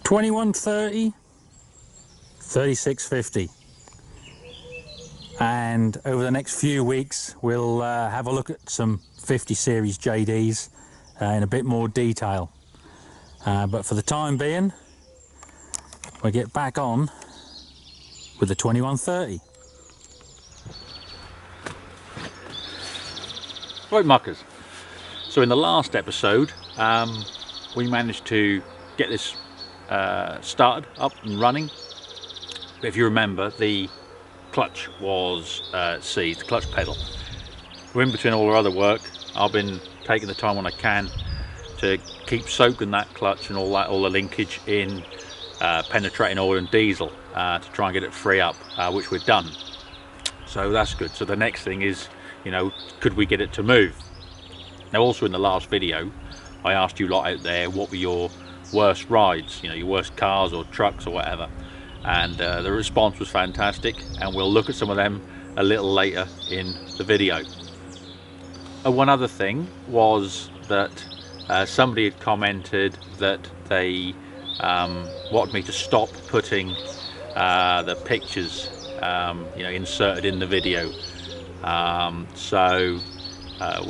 2130, 3650. And over the next few weeks we'll have a look at some 50 series JDs in a bit more detail. But for the time being, we get back on with the 2130. Right, muckers, so in the last episode we managed to get this started up and running. But if you remember, the clutch was seized, the clutch pedal. We're in between all our other work. I've been taking the time when I can to keep soaking that clutch and all the linkage in penetrating oil and diesel to try and get it free up, which we've done. So that's good. So the next thing is, you know, could we get it to move? Now, also in the last video I asked you lot out there what were your worst rides, you know, your worst cars or trucks or whatever, and the response was fantastic, and we'll look at some of them a little later in the video. One other thing was that somebody had commented that they wanted me to stop putting the pictures you know, inserted in the video.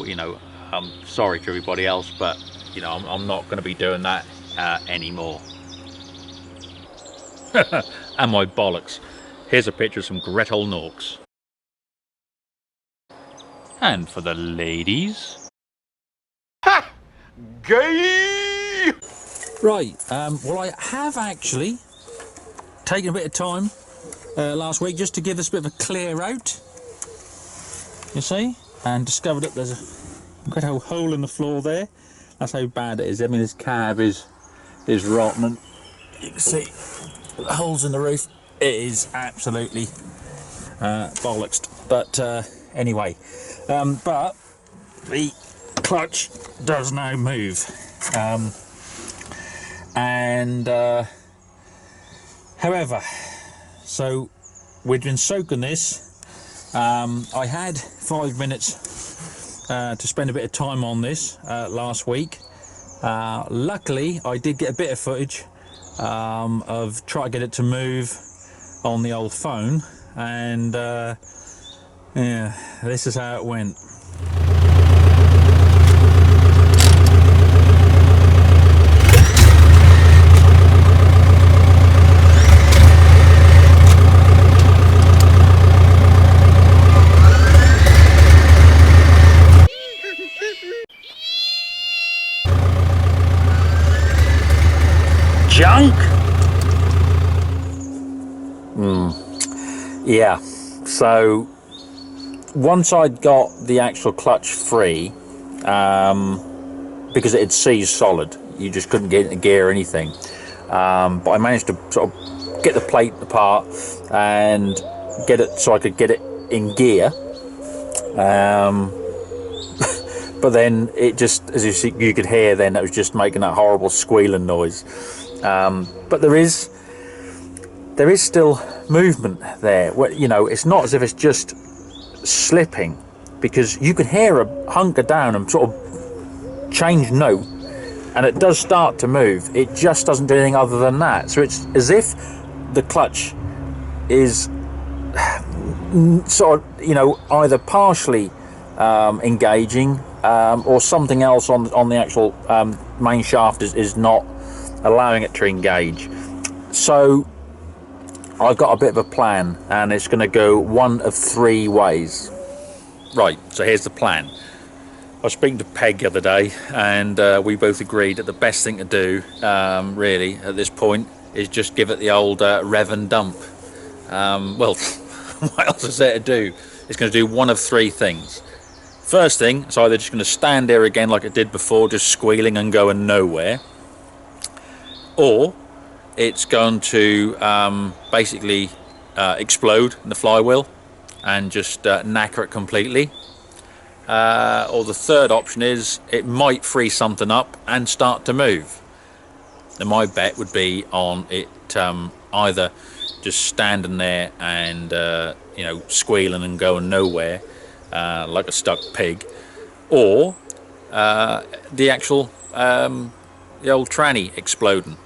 You know, I'm sorry to everybody else, but you know, I'm not going to be doing that anymore. And my bollocks, here's a picture of some Gretel Norks. And for the ladies, ha! Gay! Right, well, I have actually taken a bit of time last week just to give this a bit of a clear out, you see, and discovered that there's a great old hole in the floor there. That's how bad it is. I mean, this cab is rotten, and you can see the holes in the roof. It is absolutely bollocks. But anyway, but the clutch does now move, however, so we'd been soaking this. I had 5 minutes to spend a bit of time on this last week. Luckily I did get a bit of footage of trying to get it to move on the old phone, and yeah, this is how it went. Junk. Yeah, so once I'd got the actual clutch free, because it had seized solid, you just couldn't get it in gear or anything, but I managed to sort of get the plate apart and get it so I could get it in gear, but then it just, as you could hear then, it was just making that horrible squealing noise. But there is still movement there. Well, you know, it's not as if it's just slipping, because you can hear her hunker down and sort of change note, and it does start to move. It just doesn't do anything other than that. So it's as if the clutch is sort of, you know, either partially engaging, or something else on the actual main shaft is not allowing it to engage. So I've got a bit of a plan, and it's going to go one of three ways. Right, so here's the plan. I was speaking to Peg the other day, and we both agreed that the best thing to do really at this point is just give it the old rev and dump. Well, what else is there to do? It's going to do one of three things. First thing, it's either just going to stand there again like it did before, just squealing and going nowhere, or it's going to basically explode in the flywheel and just knacker it completely. Or the third option is it might free something up and start to move. And my bet would be on it either just standing there and you know, squealing and going nowhere like a stuck pig, or the actual the old tranny exploding.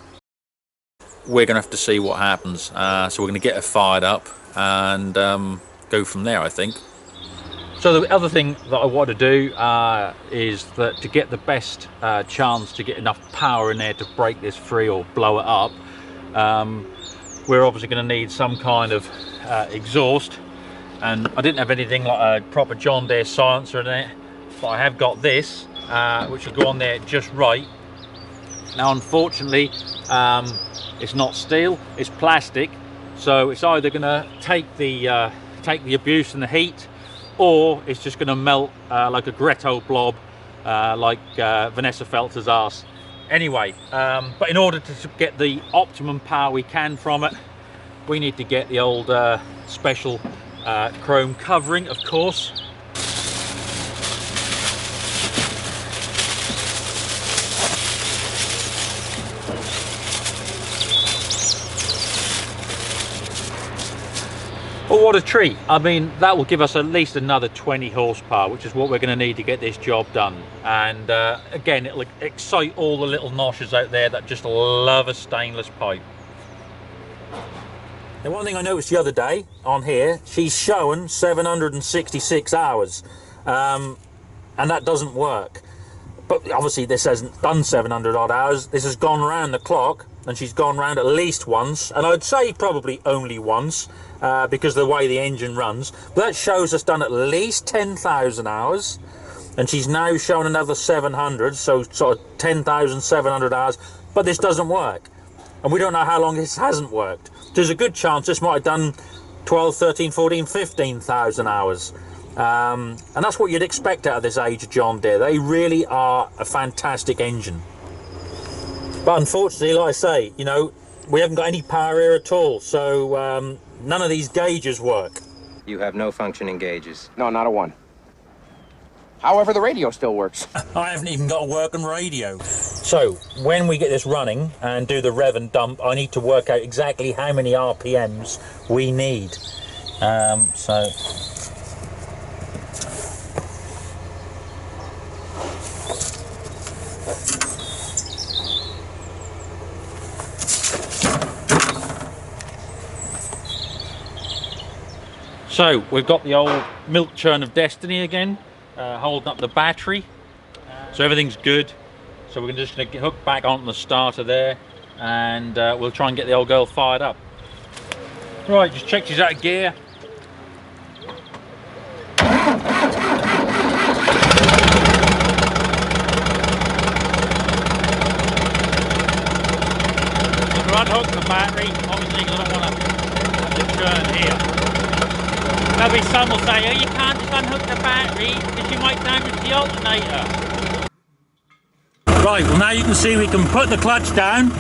we're going to have to see what happens. So we're going to get her fired up and go from there, I think. So the other thing that I want to do is that to get the best chance to get enough power in there to break this free or blow it up, we're obviously going to need some kind of exhaust. And I didn't have anything like a proper John Deere silencer in it, but I have got this, which will go on there just right. Now unfortunately, it's not steel, it's plastic, so it's either going to take the abuse and the heat, or it's just going to melt like a Gretto blob, like Vanessa felt his arse. Anyway, but in order to get the optimum power we can from it, we need to get the old special chrome covering, of course. But what a treat. I mean, that will give us at least another 20 horsepower, which is what we're going to need to get this job done. And again, it'll excite all the little noshers out there that just love a stainless pipe. Now, one thing I noticed the other day on here, she's showing 766 hours, and that doesn't work. But obviously this hasn't done 700 odd hours. This has gone round the clock, and she's gone round at least once, and I'd say probably only once, because of the way the engine runs. But that shows us done at least 10,000 hours, and she's now showing another 700, so sort of 10,700 hours, but this doesn't work. And we don't know how long this hasn't worked. There's a good chance this might have done 12, 13, 14, 15,000 hours. And that's what you'd expect out of this age of John Deere. They really are a fantastic engine. But unfortunately, like I say, you know, we haven't got any power here at all, so none of these gauges work. You have no functioning gauges. No, not a one. However, the radio still works. I haven't even got a working radio. So when we get this running and do the rev and dump, I need to work out exactly how many RPMs we need. So we've got the old milk churn of destiny again, holding up the battery, so everything's good. So we're just going to hook back onto the starter there, and we'll try and get the old girl fired up. Right, just check she's out of gear. We'll unhook the battery, obviously because I don't want to have the churn here. Maybe some will say, oh, you can't just unhook the battery because you might damage the alternator. Right, well now you can see we can put the clutch down.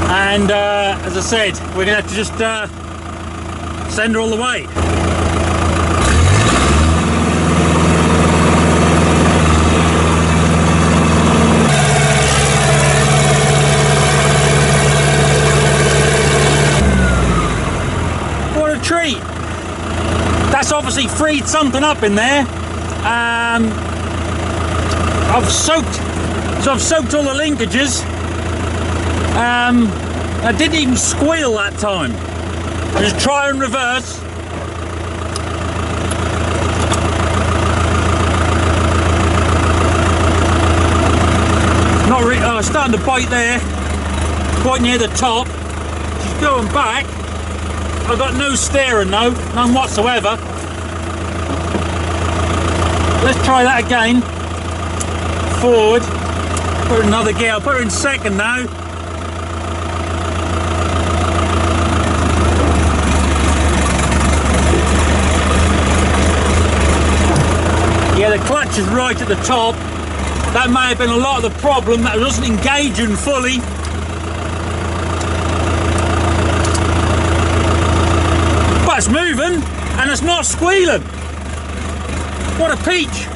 And as I said, we're going to have to just send her all the way. Treat. That's obviously freed something up in there. I've soaked all the linkages. I didn't even squeal that time. Just try and reverse. Not really. Oh, starting to bite there, quite near the top. She's going back. I've got no steering, no, none whatsoever. Let's try that again. Forward. Put another gear. I'll put her in second now. Yeah, the clutch is right at the top. That may have been a lot of the problem, that it wasn't engaging fully. It's moving and it's not squealing. What a peach.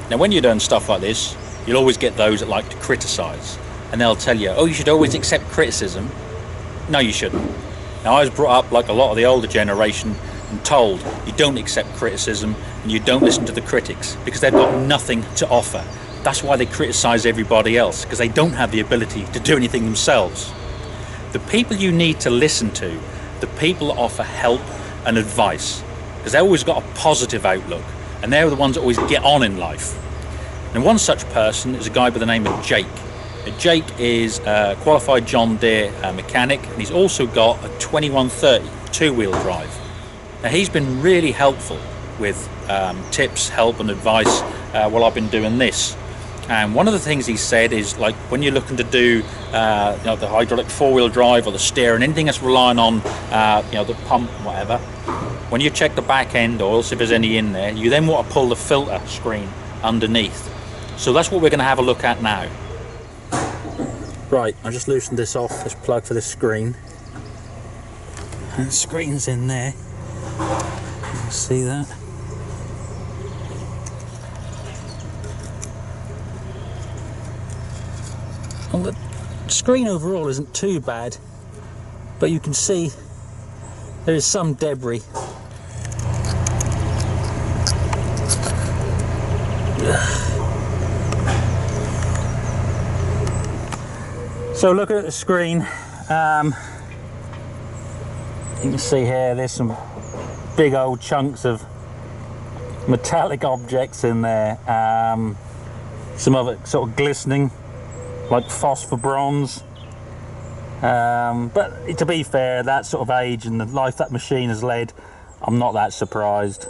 Now when you're doing stuff like this, you'll always get those that like to criticise, and they'll tell you, oh, you should always accept criticism. No, you shouldn't. Now I was brought up like a lot of the older generation and told you don't accept criticism and you don't listen to the critics because they've got nothing to offer. That's why they criticize everybody else, because they don't have the ability to do anything themselves. The people you need to listen to, the people that offer help and advice, because they've always got a positive outlook, and they're the ones that always get on in life. And one such person is a guy by the name of Jake. Jake is a qualified John Deere mechanic, and he's also got a 2130 two-wheel drive. Now, he's been really helpful with tips, help and advice while I've been doing this. And one of the things he said is, like, when you're looking to do the hydraulic four-wheel drive or the steering, anything that's relying on the pump, whatever, when you check the back end oil, see if there's any in there, you then want to pull the filter screen underneath. So that's what we're going to have a look at now. Right, I just loosened this off, this plug for this screen, and the screen's in there. You can see that. Well, the screen overall isn't too bad, but you can see there is some debris. So looking at the screen, you can see here there's some big old chunks of metallic objects in there. Some of it sort of glistening like phosphor bronze, but to be fair, that sort of age and the life that machine has led, I'm not that surprised.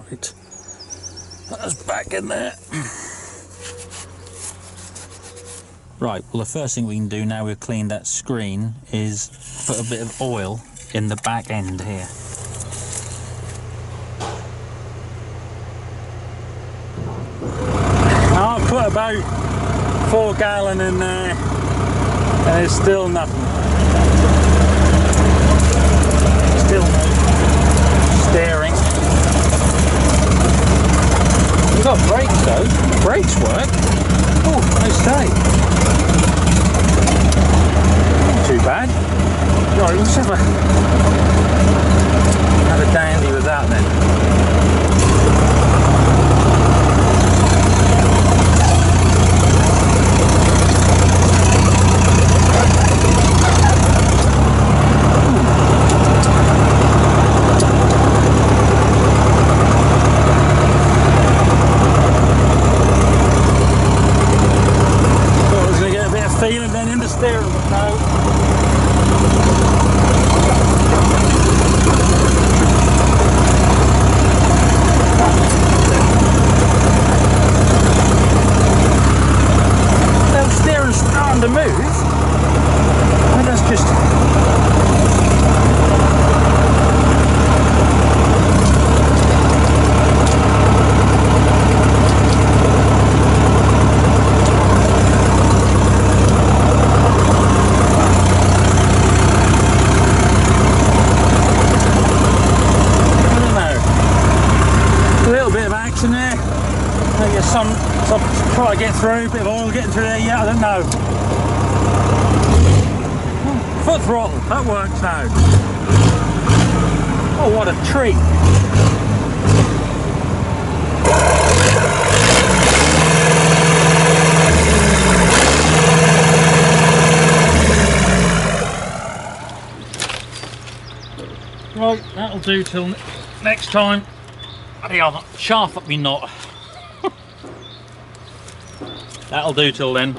Right, that's back in there. Right, well, the first thing we can do now we've cleaned that screen is put a bit of oil in the back end here. I'll put about 4 gallon in there and there's still nothing. Still no steering. We've got brakes though. Brakes work. Oh, I say. Not too bad. Right, let's have a dandy with that then. Thought I was going to get a bit of feeling then in the steering, but no. To move, and that's just I don't know, a little bit of action there. I guess some try to get through, a bit of oil getting through there. Yeah, I don't know. Foot throttle, that works now. Oh, what a treat. Right, that'll do till next time. Bloody hell, chaff up me knot. That'll do till then.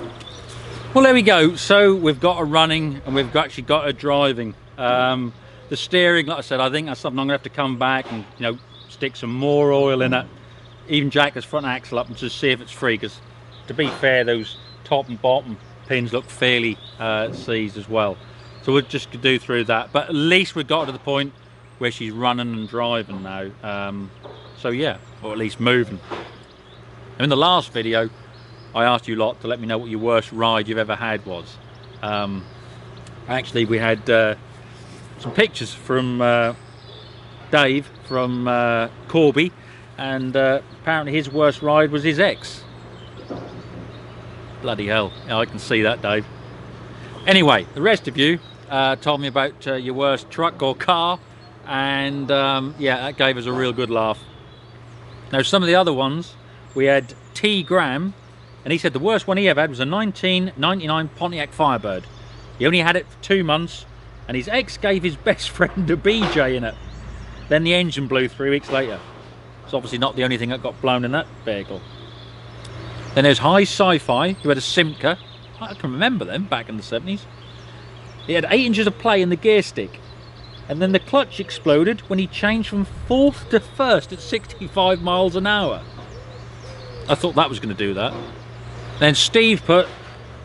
Well, there we go. So we've got her running and we've actually got her driving. The steering, like I said, I think that's something I'm gonna have to come back and stick some more oil in it. Even jack this front axle up and just see if it's free, because to be fair, those top and bottom pins look fairly seized as well. So we'll just do through that. But at least we've got to the point where she's running and driving now. So yeah, or at least moving. In the last video, I asked you lot to let me know what your worst ride you've ever had was. Actually, we had some pictures from Dave from Corby, and apparently his worst ride was his ex. Bloody hell, yeah, I can see that, Dave. Anyway, the rest of you, told me about your worst truck or car, and yeah, that gave us a real good laugh. Now, some of the other ones, we had T. Graham, and he said the worst one he ever had was a 1999 Pontiac Firebird. He only had it for 2 months, and his ex gave his best friend a BJ in it. Then the engine blew 3 weeks later. It's obviously not the only thing that got blown in that vehicle. Then there's High Sci-Fi, who had a Simca. I can remember them back in the 70s. He had 8 inches of play in the gear stick, and then the clutch exploded when he changed from 4th to 1st at 65 miles an hour. I thought that was going to do that. Then Steve put,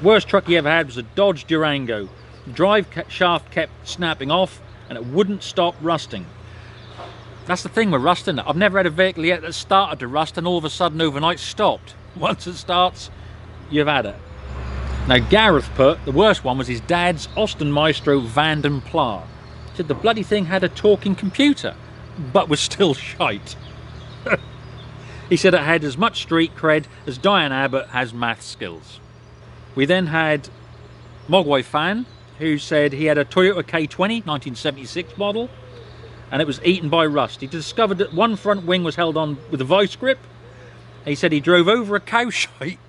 worst truck he ever had was a Dodge Durango. The drive shaft kept snapping off and it wouldn't stop rusting. That's the thing with rusting. I've never had a vehicle yet that started to rust and all of a sudden overnight stopped. Once it starts, you've had it. Now Gareth put, the worst one was his dad's Austin Maestro Vanden Pla. He said the bloody thing had a talking computer, but was still shite. He said it had as much street cred as Diane Abbott has math skills. We then had Mogwai Fan, who said he had a Toyota K20, 1976 model, and it was eaten by rust. He discovered that one front wing was held on with a vice grip. He said he drove over a cow shite.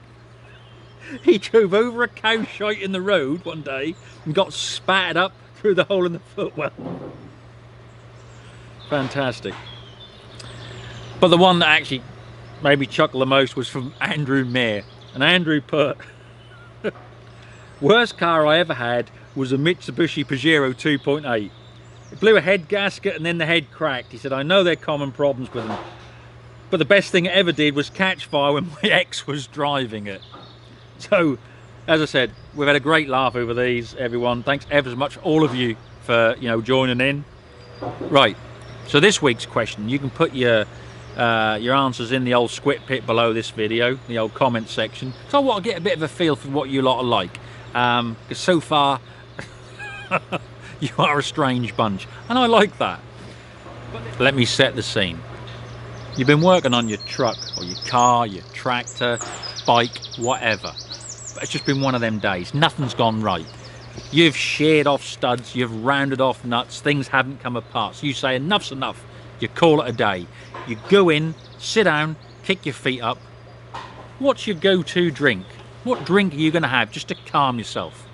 He drove over a cow shite in the road one day and got spattered up through the hole in the footwell. Fantastic. But the one that actually made me chuckle the most was from Andrew Mayer. And Andrew put, worst car I ever had was a Mitsubishi Pajero 2.8. It blew a head gasket and then the head cracked. He said, I know they're common problems with them, but the best thing it ever did was catch fire when my ex was driving it. So, as I said, we've had a great laugh over these, everyone. Thanks ever so much, all of you, for joining in. Right, so this week's question, you can put your answers in the old squid pit below this video, the old comment section. So I want to get a bit of a feel for what you lot are like, because so far you are a strange bunch, and I like that. Let me set the scene. You've been working on your truck or your car, your tractor, bike, whatever, but it's just been one of them days. Nothing's gone right. You've sheared off studs, you've rounded off nuts, things haven't come apart, so you say enough's enough, you call it a day. You go in, sit down, kick your feet up. What's your go-to drink? What drink are you going to have just to calm yourself?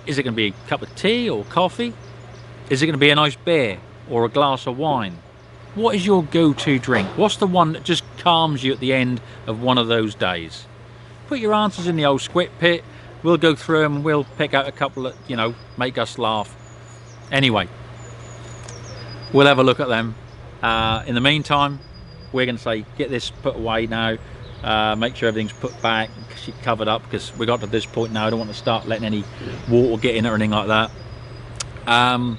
Is it going to be a cup of tea or coffee? Is it going to be a nice beer or a glass of wine? What is your go-to drink? What's the one that just calms you at the end of one of those days? Put your answers in the old squid pit. We'll go through them and we'll pick out a couple that, make us laugh. Anyway, we'll have a look at them. In the meantime, we're going to say get this put away now, make sure everything's put back, covered up, because we got to this point now. I don't want to start letting any water get in or anything like that. And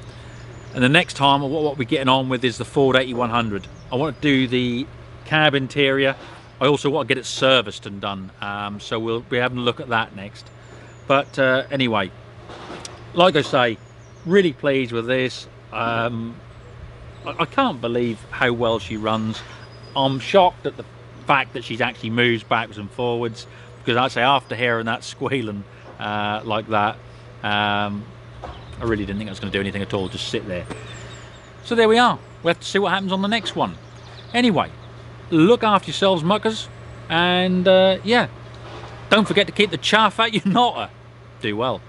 the next time, what we're getting on with is the Ford 8100. I want to do the cab interior. I also want to get it serviced and done, so we'll be having a look at that next. But anyway, like I say, really pleased with this. I can't believe how well she runs. I'm shocked at the fact that she's actually moves backwards and forwards, because I'd say after hearing that squealing like that, I really didn't think I was going to do anything at all, just sit there. So there we are. We'll have to see what happens on the next one. Anyway, look after yourselves, muckers, and yeah, don't forget to keep the chaff out your knotter. Do well.